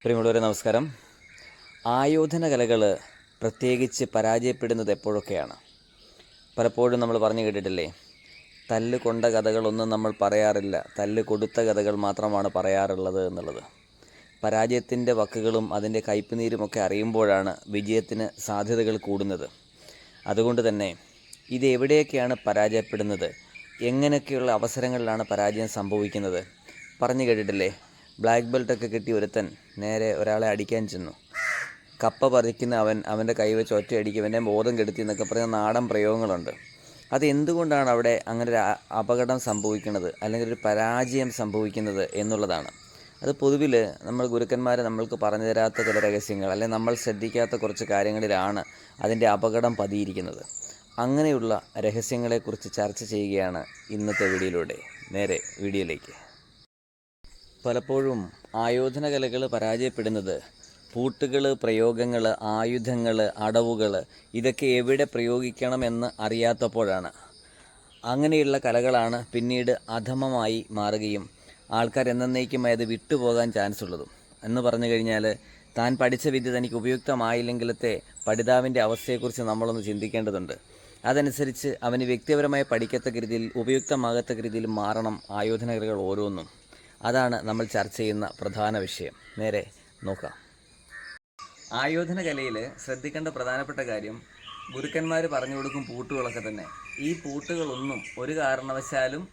പ്രിയമുള്ളവരെ നമസ്കാരം. ആയോധന കലകൾ പ്രത്യേകിച്ച് പരാജയപ്പെടുന്നത് എപ്പോഴൊക്കെയാണ്? പലപ്പോഴും നമ്മൾ പറഞ്ഞു കേട്ടിട്ടില്ലേ, തല്ല് കൊണ്ട കഥകളൊന്നും നമ്മൾ പറയാറില്ല, തല്ല് കൊടുത്ത കഥകൾ മാത്രമാണ് പറയാറുള്ളത് എന്നുള്ളത്. പരാജയത്തിൻ്റെ വക്കുകളും അതിൻ്റെ കയ്പുനീരുമൊക്കെ അറിയുമ്പോഴാണ് വിജയത്തിന് സാധ്യതകൾ കൂടുന്നത്. അതുകൊണ്ട് തന്നെ ഇത് എവിടെയൊക്കെയാണ് പരാജയപ്പെടുന്നത്, എങ്ങനെയൊക്കെയുള്ള അവസരങ്ങളിലാണ് പരാജയം സംഭവിക്കുന്നത്? പറഞ്ഞു കേട്ടിട്ടില്ലേ, ബ്ലാക്ക് ബെൽറ്റൊക്കെ കിട്ടി ഒരുത്തൻ നേരെ ഒരാളെ അടിക്കാൻ ചെന്നു. കപ്പ പറിക്കുന്ന അവൻ്റെ കൈ വെച്ച് ഒറ്റയടിക്കും അവൻ്റെ ബോധം കെടുത്തി എന്നൊക്കെ പറയുന്ന നാടൻ പ്രയോഗങ്ങളുണ്ട്. അത് എന്തുകൊണ്ടാണ് അവിടെ അങ്ങനെ ഒരു അപകടം സംഭവിക്കുന്നത്, അല്ലെങ്കിൽ ഒരു പരാജയം സംഭവിക്കുന്നത് എന്നുള്ളതാണ്. അത് പൊതുവിൽ നമ്മൾ ഗുരുക്കന്മാർ നമ്മൾക്ക് പറഞ്ഞു തരാത്ത ചില രഹസ്യങ്ങൾ, അല്ലെങ്കിൽ നമ്മൾ ശ്രദ്ധിക്കാത്ത കുറച്ച് കാര്യങ്ങളിലാണ് അതിൻ്റെ അപകടം പതിയിരിക്കുന്നത്. അങ്ങനെയുള്ള രഹസ്യങ്ങളെക്കുറിച്ച് ചർച്ച ചെയ്യുകയാണ് ഇന്നത്തെ വീഡിയോയിലൂടെ. നേരെ വീഡിയോയിലേക്ക്. പലപ്പോഴും ആയോധന കലകൾ പരാജയപ്പെടുന്നത് പൂട്ടുകൾ, പ്രയോഗങ്ങൾ, ആയുധങ്ങൾ, അടവുകൾ ഇതൊക്കെ എവിടെ പ്രയോഗിക്കണമെന്ന് അറിയാത്തപ്പോഴാണ്. അങ്ങനെയുള്ള കലകളാണ് പിന്നീട് അധമമായി മാറുകയും ആൾക്കാർ എന്നേക്കുമായി അത് വിട്ടുപോകാൻ ചാൻസ് ഉള്ളതും. എന്ന് പറഞ്ഞു കഴിഞ്ഞാൽ, താൻ പഠിച്ച വിദ്യ തനിക്ക് ഉപയുക്തമായില്ലെങ്കിലത്തെ പഠിതാവിൻ്റെ അവസ്ഥയെക്കുറിച്ച് നമ്മളൊന്ന് ചിന്തിക്കേണ്ടതുണ്ട്. അതനുസരിച്ച് അവന് വ്യക്തിപരമായി പഠിക്കത്തക്ക രീതിയിൽ, ഉപയുക്തമാകത്തക്ക രീതിയിൽ മാറണം ആയോധന കലകൾ ഓരോന്നും. അതാണ് നമ്മൾ ചർച്ച ചെയ്യുന്ന പ്രധാന വിഷയം. നേരെ നോക്കാം. ആയോധന കലയിൽ ശ്രദ്ധിക്കേണ്ട പ്രധാനപ്പെട്ട കാര്യം, ഗുരുക്കന്മാർ പറഞ്ഞു കൊടുക്കും പൂട്ടുകളൊക്കെ തന്നെ. ഈ പൂട്ടുകളൊന്നും ഒരു കാരണവശാലും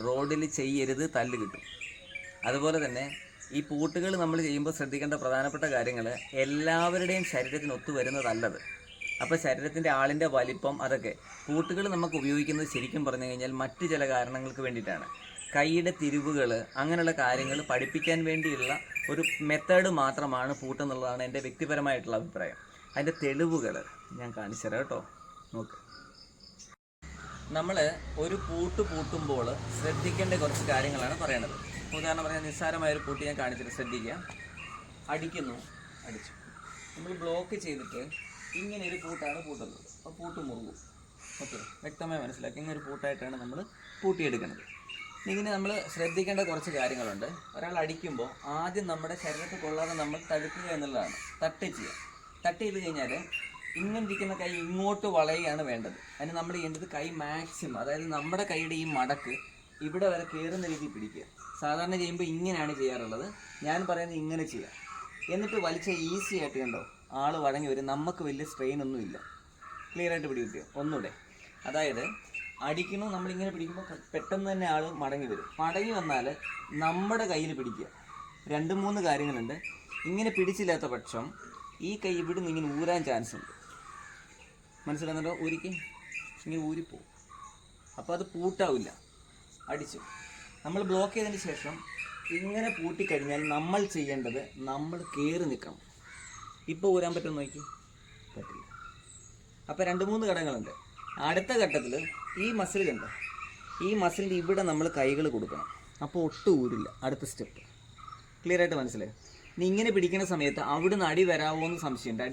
റോഡിൽ ചെയ്യരുത്, തല്ല് കിട്ടും. അതുപോലെ തന്നെ ഈ പൂട്ടുകൾ നമ്മൾ ചെയ്യുമ്പോൾ ശ്രദ്ധിക്കേണ്ട പ്രധാനപ്പെട്ട കാര്യങ്ങൾ, എല്ലാവരുടെയും ശരീരത്തിന് ഒത്തു വരുന്നതല്ലത്. അപ്പോൾ ശരീരത്തിൻ്റെ ആളിൻ്റെ വലിപ്പം, അതൊക്കെ പൂട്ടുകൾ നമുക്ക് ഉപയോഗിക്കുന്നത് ശരിക്കും പറഞ്ഞു കഴിഞ്ഞാൽ മറ്റു ചില കാരണങ്ങൾക്ക് വേണ്ടിയിട്ടാണ്. കൈയുടെ തിരിവുകൾ, അങ്ങനെയുള്ള കാര്യങ്ങൾ പഠിപ്പിക്കാൻ വേണ്ടിയുള്ള ഒരു മെത്തേഡ് മാത്രമാണ് പൂട്ടെന്നുള്ളതാണ് എൻ്റെ വ്യക്തിപരമായിട്ടുള്ള അഭിപ്രായം. അതിൻ്റെ തെളിവുകൾ ഞാൻ കാണിച്ചു തരാം കേട്ടോ. നോക്ക്, നമ്മൾ ഒരു പൂട്ട് പൂട്ടുമ്പോൾ ശ്രദ്ധിക്കേണ്ട കുറച്ച് കാര്യങ്ങളാണ് പറയേണ്ടത്. ഉദാഹരണം പറഞ്ഞാൽ, നിസ്സാരമായൊരു പൂട്ട് ഞാൻ കാണിച്ചിട്ട് ശ്രദ്ധിക്കുക. അടിക്കുന്നു, അടിച്ചു. നമ്മൾ ബ്ലോക്ക് ചെയ്തിട്ട് ഇങ്ങനെ ഒരു പൂട്ടാണ് പൂട്ടുന്നത്. അപ്പോൾ പൂട്ട് മുറുകും. ഓക്കെ, വ്യക്തമായി മനസ്സിലാക്കി. ഇങ്ങനെ ഒരു പൂട്ടായിട്ടാണ് നമ്മൾ പൂട്ടിയെടുക്കുന്നത്. ഇങ്ങനെ നമ്മൾ ശ്രദ്ധിക്കേണ്ട കുറച്ച് കാര്യങ്ങളുണ്ട്. ഒരാൾ അടിക്കുമ്പോൾ ആദ്യം നമ്മുടെ ശരീരത്തിൽ കൊള്ളാതെ നമ്മൾ തടുക്കുക എന്നുള്ളതാണ്. തട്ട് ചെയ്യുക. തട്ട് ചെയ്ത് കഴിഞ്ഞാൽ ഇങ്ങനെ ഇരിക്കുന്ന കൈ ഇങ്ങോട്ട് വളയുകയാണ് വേണ്ടത്. അതിന് നമ്മൾ ചെയ്യേണ്ടത് കൈ മാക്സിമം, അതായത് നമ്മുടെ കൈയുടെ ഈ മടക്ക് ഇവിടെ വരെ കയറുന്ന രീതിയിൽ പിടിക്കുക. സാധാരണ ചെയ്യുമ്പോൾ ഇങ്ങനെയാണ് ചെയ്യാറുള്ളത്. ഞാൻ പറയുന്നത് ഇങ്ങനെ ചെയ്യുക. എന്നിട്ട് വലിച്ച ഈസി ആയിട്ട് കണ്ടോ, ആൾ വഴങ്ങി വരും. നമുക്ക് വലിയ സ്ട്രെയിൻ ഒന്നുമില്ല. ക്ലിയർ ആയിട്ട് പിടികിട്ടിയോ? ഒന്നുകൂടെ. അതായത് അടിക്കണു, നമ്മളിങ്ങനെ പിടിക്കുമ്പോൾ പെട്ടെന്ന് തന്നെ ആൾ മടങ്ങി വരും. മടങ്ങി വന്നാൽ നമ്മുടെ കയ്യിൽ പിടിക്കുക. 2-3 കാര്യങ്ങളുണ്ട്. ഇങ്ങനെ പിടിച്ചില്ലാത്ത പക്ഷം ഈ കൈ ഇവിടെ നിന്ന് ഇങ്ങനെ ഊരാൻ ചാൻസ് ഉണ്ട്. മനസ്സിലാകുന്നുണ്ടോ? ഊരിക്ക് ഇങ്ങനെ ഊരിപ്പോവും. അപ്പോൾ അത് പൂട്ടാവില്ല. അടിച്ചു നമ്മൾ ബ്ലോക്ക് ചെയ്തതിന് ശേഷം ഇങ്ങനെ പൂട്ടിക്കഴിഞ്ഞാൽ നമ്മൾ ചെയ്യേണ്ടത്, നമ്മൾ കയറി നിൽക്കണം. ഇപ്പോൾ ഊരാൻ പറ്റുമെന്ന് നോക്കി, പറ്റില്ല. അപ്പോൾ 2-3 ഘടകങ്ങളുണ്ട്. അടുത്ത ഘട്ടത്തിൽ ഈ മസിൽ കണ്ടോ, ഈ മസിലിൻ്റെ ഇവിടെ നമ്മൾ കൈകൾ കൊടുക്കണം. അപ്പോൾ ഒട്ടും ഊരില്ല. അടുത്ത സ്റ്റെപ്പ് ക്ലിയർ ആയിട്ട് മനസ്സിലായി. ഇനി ഇങ്ങനെ പിടിക്കുന്ന സമയത്ത് അവിടുന്ന് അടി വരാമോ എന്ന് സംശയമുണ്ട്.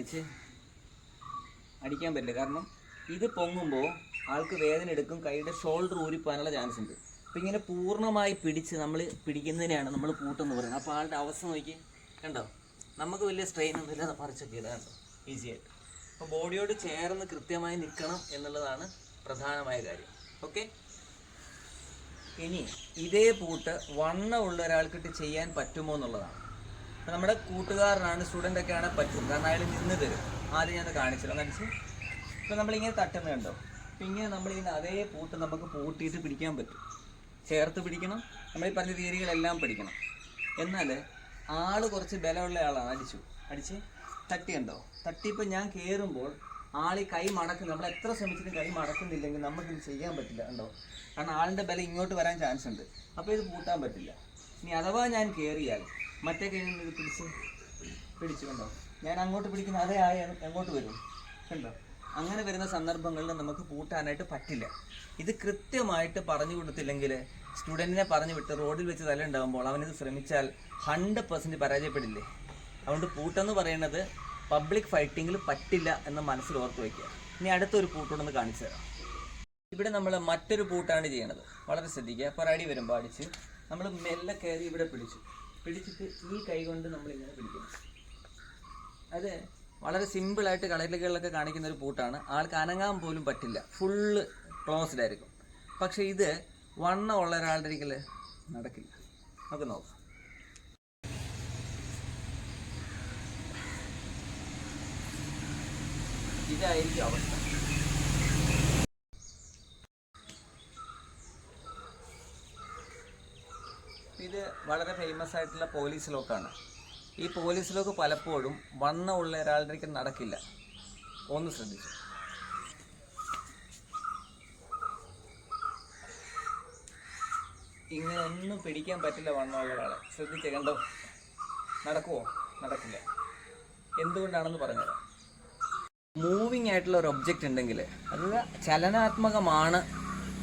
അടിക്കാൻ പറ്റില്ല. കാരണം ഇത് പൊങ്ങുമ്പോൾ ആൾക്ക് വേദന എടുക്കും, കൈയുടെ ഷോൾഡർ ഊരിപ്പോകാനുള്ള ചാൻസ് ഉണ്ട്. അപ്പോൾ ഇങ്ങനെ പൂർണ്ണമായി പിടിച്ച് നമ്മൾ പിടിക്കുന്നതിനെയാണ് നമ്മൾ പൂട്ടെന്ന് പറയുന്നത്. അപ്പോൾ ആളുടെ അവസ്ഥ നോക്കി കണ്ടോ, നമുക്ക് വലിയ സ്ട്രെയിൻ ഒന്നുമില്ല, പറിച്ചൊക്കെ ഇതാ കണ്ടോ, ഈസി ആയിട്ട്. അപ്പോൾ ബോഡിയോട് ചേർന്ന് കൃത്യമായി നിൽക്കണം എന്നുള്ളതാണ് പ്രധാനമായ കാര്യം. ഓക്കെ, ഇനി ഇതേ പൂട്ട് വണ്ണമുള്ള ഒരാൾക്കിട്ട് ചെയ്യാൻ പറ്റുമോ എന്നുള്ളതാണ്. അപ്പോൾ നമ്മുടെ കൂട്ടുകാരനാണ്, സ്റ്റുഡൻ്റൊക്കെ ആണെങ്കിൽ പറ്റും, കാരണം അയാൾ നിന്ന് തരും. ആദ്യം ഞാൻ കാണിച്ചില്ല, നടിച്ച്. ഇപ്പോൾ നമ്മളിങ്ങനെ തട്ടുന്നത് കണ്ടോ, അപ്പോൾ ഇങ്ങനെ നമ്മളിങ്ങനെ അതേ പൂട്ട് നമുക്ക് പൂട്ടിയിട്ട് പിടിക്കാൻ പറ്റും. ചേർത്ത് പിടിക്കണം. നമ്മൾ ഈ പറഞ്ഞ തിയറികളെല്ലാം പഠിക്കണം. എന്നാൽ ആൾ കുറച്ച് ബലമുള്ള ആളാണ്. അടിച്ച് തട്ടിയുണ്ടോ, തട്ടിയപ്പോൾ ഞാൻ കയറുമ്പോൾ ആൾ ഈ കൈ മടക്കും. നമ്മൾ എത്ര ശ്രമിച്ചിട്ടും കൈ മടക്കുന്നില്ലെങ്കിൽ നമുക്കിത് ചെയ്യാൻ പറ്റില്ല. കണ്ടോ, കാരണം ആളിൻ്റെ ബലം ഇങ്ങോട്ട് വരാൻ ചാൻസ് ഉണ്ട്. അപ്പോൾ ഇത് പൂട്ടാൻ പറ്റില്ല. ഇനി അഥവാ ഞാൻ കയറിയാൽ മറ്റേ കൈ ഇത് പിടിച്ചു കണ്ടോ, ഞാൻ അങ്ങോട്ട് പിടിക്കുന്ന അതേ അങ്ങോട്ട് വരും. കണ്ടോ, അങ്ങനെ വരുന്ന സന്ദർഭങ്ങളിൽ നമുക്ക് പൂട്ടാനായിട്ട് പറ്റില്ല. ഇത് കൃത്യമായിട്ട് പറഞ്ഞു കൊടുത്തില്ലെങ്കിൽ, സ്റ്റുഡൻറ്റിനെ പറഞ്ഞു വിട്ട് റോഡിൽ വെച്ച് തല ഉണ്ടാകുമ്പോൾ അവനിത് ശ്രമിച്ചാൽ 100% പരാജയപ്പെടില്ലേ. അതുകൊണ്ട് പൂട്ടെന്ന് പറയുന്നത് പബ്ലിക് ഫൈറ്റിങ്ങിൽ പറ്റില്ല എന്ന് മനസ്സിൽ ഓർത്ത് വയ്ക്കുക. ഇനി അടുത്തൊരു പൂട്ടോടൊന്ന് കാണിച്ചു തരാം. ഇവിടെ നമ്മൾ മറ്റൊരു പൂട്ടാണ് ചെയ്യണത്. വളരെ ശ്രദ്ധിക്കുക. അപ്പോൾ അടി വരുമ്പോൾ അടിച്ച് നമ്മൾ മെല്ലെ കയറി ഇവിടെ പിടിച്ചിട്ട് ഈ കൈ കൊണ്ട് നമ്മളിങ്ങനെ പിടിക്കണം. അത് വളരെ സിമ്പിളായിട്ട് കളരികളിലൊക്കെ കാണിക്കുന്ന ഒരു പൂട്ടാണ്. ആൾക്ക് അനങ്ങാൻ പോലും പറ്റില്ല, ഫുള്ള് ക്ലോസ്ഡ് ആയിരിക്കും. പക്ഷെ ഇത് വണ്ണം ഉള്ള ഒരാളുടെ ഒരിക്കൽ നടക്കില്ല. നമുക്ക് നോക്കാം. ഇതായിരിക്കും അവസ്ഥ. ഇത് വളരെ ഫേമസ് ആയിട്ടുള്ള പോലീസ് ലോക്കാണ്. ഈ പോലീസ് ലോക്ക് പലപ്പോഴും വണ്ണമുള്ള ഒരാളുടെ നടക്കില്ല. ഒന്ന് ശ്രദ്ധിച്ചു. ഇങ്ങനെ ഒന്നും പിടിക്കാൻ പറ്റില്ല വണ്ണമുള്ള ഒരാളെ. ശ്രദ്ധിച്ചേ, കണ്ടോ? നടക്കുമോ? നടക്കില്ല. എന്തുകൊണ്ടാണെന്ന് പറഞ്ഞുതരാം. മൂവിങ് ആയിട്ടുള്ള ഒരു ഒബ്ജക്റ്റ് ഉണ്ടെങ്കിൽ, അത് ചലനാത്മകമാണ്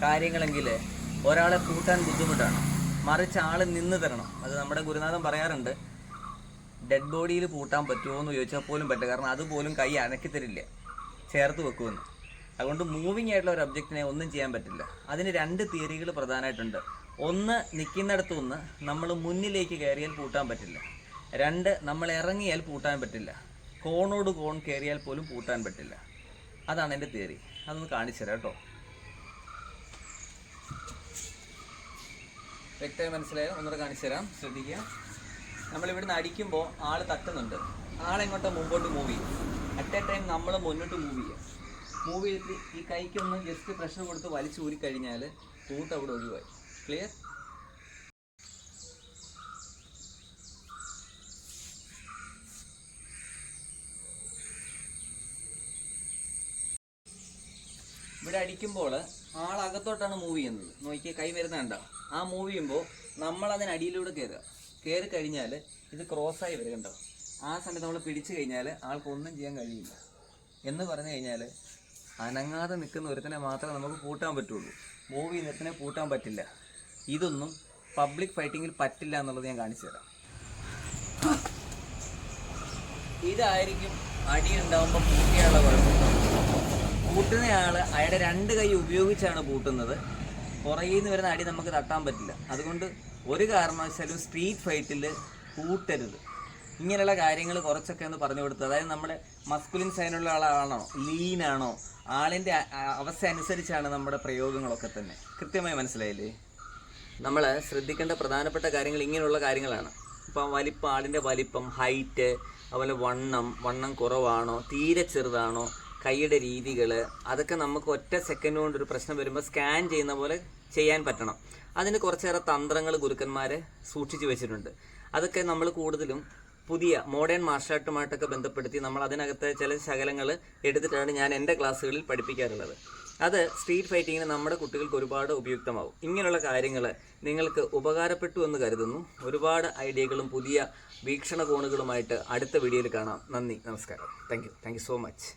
കാര്യങ്ങളെങ്കിൽ ഒരാളെ കൂട്ടാൻ ബുദ്ധിമുട്ടാണ്. മറിച്ച് ആൾ നിന്ന് തരണം. അത് നമ്മുടെ ഗുരുനാഥൻ പറയാറുണ്ട്, ഡെഡ് ബോഡിയിൽ പൂട്ടാൻ പറ്റുമോ എന്ന് ചോദിച്ചാൽ പോലും പറ്റും. കാരണം അതുപോലും കൈ അനക്കി തരില്ല, ചേർത്ത് വെക്കുമെന്ന്. അതുകൊണ്ട് മൂവിങ് ആയിട്ടുള്ള ഒരു ഒബ്ജക്റ്റിനെ ഒന്നും ചെയ്യാൻ പറ്റില്ല. അതിന് 2 തിയറികൾ പ്രധാനമായിട്ടുണ്ട്. ഒന്ന്, നിൽക്കുന്നിടത്തുനിന്ന് നമ്മൾ മുന്നിലേക്ക് കയറിയാൽ പൂട്ടാൻ പറ്റില്ല. 2, നമ്മൾ ഇറങ്ങിയാൽ പൂട്ടാൻ പറ്റില്ല. കോണോട് കോൺ കയറിയാൽ പോലും പൂട്ടാൻ പറ്റില്ല. അതാണ് എൻ്റെ തിയറി. അതൊന്ന് കാണിച്ചു തരാം കേട്ടോ. വ്യക്തമായി മനസ്സിലായോ? ഒന്നുകൂടെ കാണിച്ചു തരാം. ശ്രദ്ധിക്കുക. നമ്മളിവിടുന്ന് അടിക്കുമ്പോൾ ആൾ തട്ടുന്നുണ്ട്. ആളെങ്ങോട്ടോ മുമ്പോട്ട് മൂവ് ചെയ്യും. അറ്റ് എ ടൈം നമ്മൾ മുന്നോട്ട് മൂവ് ചെയ്യുക. മൂവ് ചെയ്തിട്ട് ഈ കൈക്കൊന്ന് ജസ്റ്റ് പ്രഷർ കൊടുത്ത് വലിച്ചൂരി കഴിഞ്ഞാൽ പൂട്ട് അവിടെ ഒഴിവായി. ക്ലിയർ? ഇവിടെ അടിക്കുമ്പോൾ ആളകത്തോട്ടാണ് മൂവ് ചെയ്യുന്നത്. നോക്കിയാൽ കൈ വരുന്നുണ്ടോ? ആ മൂവ് ചെയ്യുമ്പോൾ നമ്മളതിനടിയിലൂടെ കയറി കഴിഞ്ഞാൽ ഇത് ക്രോസായി വരുന്നുണ്ടോ? ആ സമയത്ത് നമ്മൾ പിടിച്ചു കഴിഞ്ഞാൽ ആൾക്കൊന്നും ചെയ്യാൻ കഴിയില്ല. എന്ന് പറഞ്ഞു കഴിഞ്ഞാൽ അനങ്ങാതെ നിൽക്കുന്ന ഒരുത്തനെ മാത്രമേ നമുക്ക് പൂട്ടാൻ പറ്റുള്ളൂ. മൂവ് ചെയ്യുന്നതിനെ പൂട്ടാൻ പറ്റില്ല. ഇതൊന്നും പബ്ലിക് ഫൈറ്റിങ്ങിൽ പറ്റില്ല എന്നുള്ളത് ഞാൻ കാണിച്ചു തരാം. ഇതായിരിക്കും അടിയുണ്ടാകുമ്പോൾ പൂട്ടിയുള്ള കുഴപ്പം. പൂട്ടുന്നയാൾ അയാളുടെ 2 കൈ ഉപയോഗിച്ചാണ് പൂട്ടുന്നത്. പുറകിൽ നിന്ന് വരുന്ന അടി നമുക്ക് തട്ടാൻ പറ്റില്ല. അതുകൊണ്ട് ഒരു കാരണവശാലും സ്ട്രീറ്റ് ഫൈറ്റിൽ പൂട്ടരുത്. ഇങ്ങനെയുള്ള കാര്യങ്ങൾ കുറച്ചൊക്കെ ഒന്ന് പറഞ്ഞു കൊടുത്തത്. അതായത് നമ്മുടെ മസ്കുലിൻ സൈനുള്ള ആളാണോ, ലീനാണോ, ആളിൻ്റെ അവസ്ഥ അനുസരിച്ചാണ് നമ്മുടെ പ്രയോഗങ്ങളൊക്കെ തന്നെ. കൃത്യമായി മനസ്സിലായില്ലേ? നമ്മൾ ശ്രദ്ധിക്കേണ്ട പ്രധാനപ്പെട്ട കാര്യങ്ങൾ ഇങ്ങനെയുള്ള കാര്യങ്ങളാണ്. ഇപ്പം ആളിൻ്റെ വലിപ്പം, ഹൈറ്റ്, അതുപോലെ വണ്ണം കുറവാണോ, തീരെ ചെറുതാണോ, കൈയുടെ രീതികൾ, അതൊക്കെ നമുക്ക് ഒറ്റ സെക്കൻഡ് കൊണ്ടൊരു പ്രശ്നം വരുമ്പോൾ സ്കാൻ ചെയ്യുന്ന പോലെ ചെയ്യാൻ പറ്റണം. അതിന് കുറച്ചേറെ തന്ത്രങ്ങൾ ഗുരുക്കന്മാർ സൂക്ഷിച്ചു വെച്ചിട്ടുണ്ട്. അതൊക്കെ നമ്മൾ കൂടുതലും പുതിയ മോഡേൺ മാർഷൽ ആർട്ടുമായിട്ടൊക്കെ ബന്ധപ്പെടുത്തി നമ്മൾ അതിനകത്തെ ചില ശകലങ്ങൾ എടുത്തിട്ടാണ് ഞാൻ എൻ്റെ ക്ലാസ്സുകളിൽ പഠിപ്പിക്കാറുള്ളത്. അത് സ്ട്രീറ്റ് ഫൈറ്റിങ്ങിന് നമ്മുടെ കുട്ടികൾക്ക് ഒരുപാട് ഉപയുക്തമാവും. ഇങ്ങനെയുള്ള കാര്യങ്ങൾ നിങ്ങൾക്ക് ഉപകാരപ്പെട്ടു എന്ന് കരുതുന്നു. ഒരുപാട് ഐഡിയകളും പുതിയ വീക്ഷണകോണുകളുമായിട്ട് അടുത്ത വീഡിയോയിൽ കാണാം. നന്ദി, നമസ്കാരം. Thank you so much.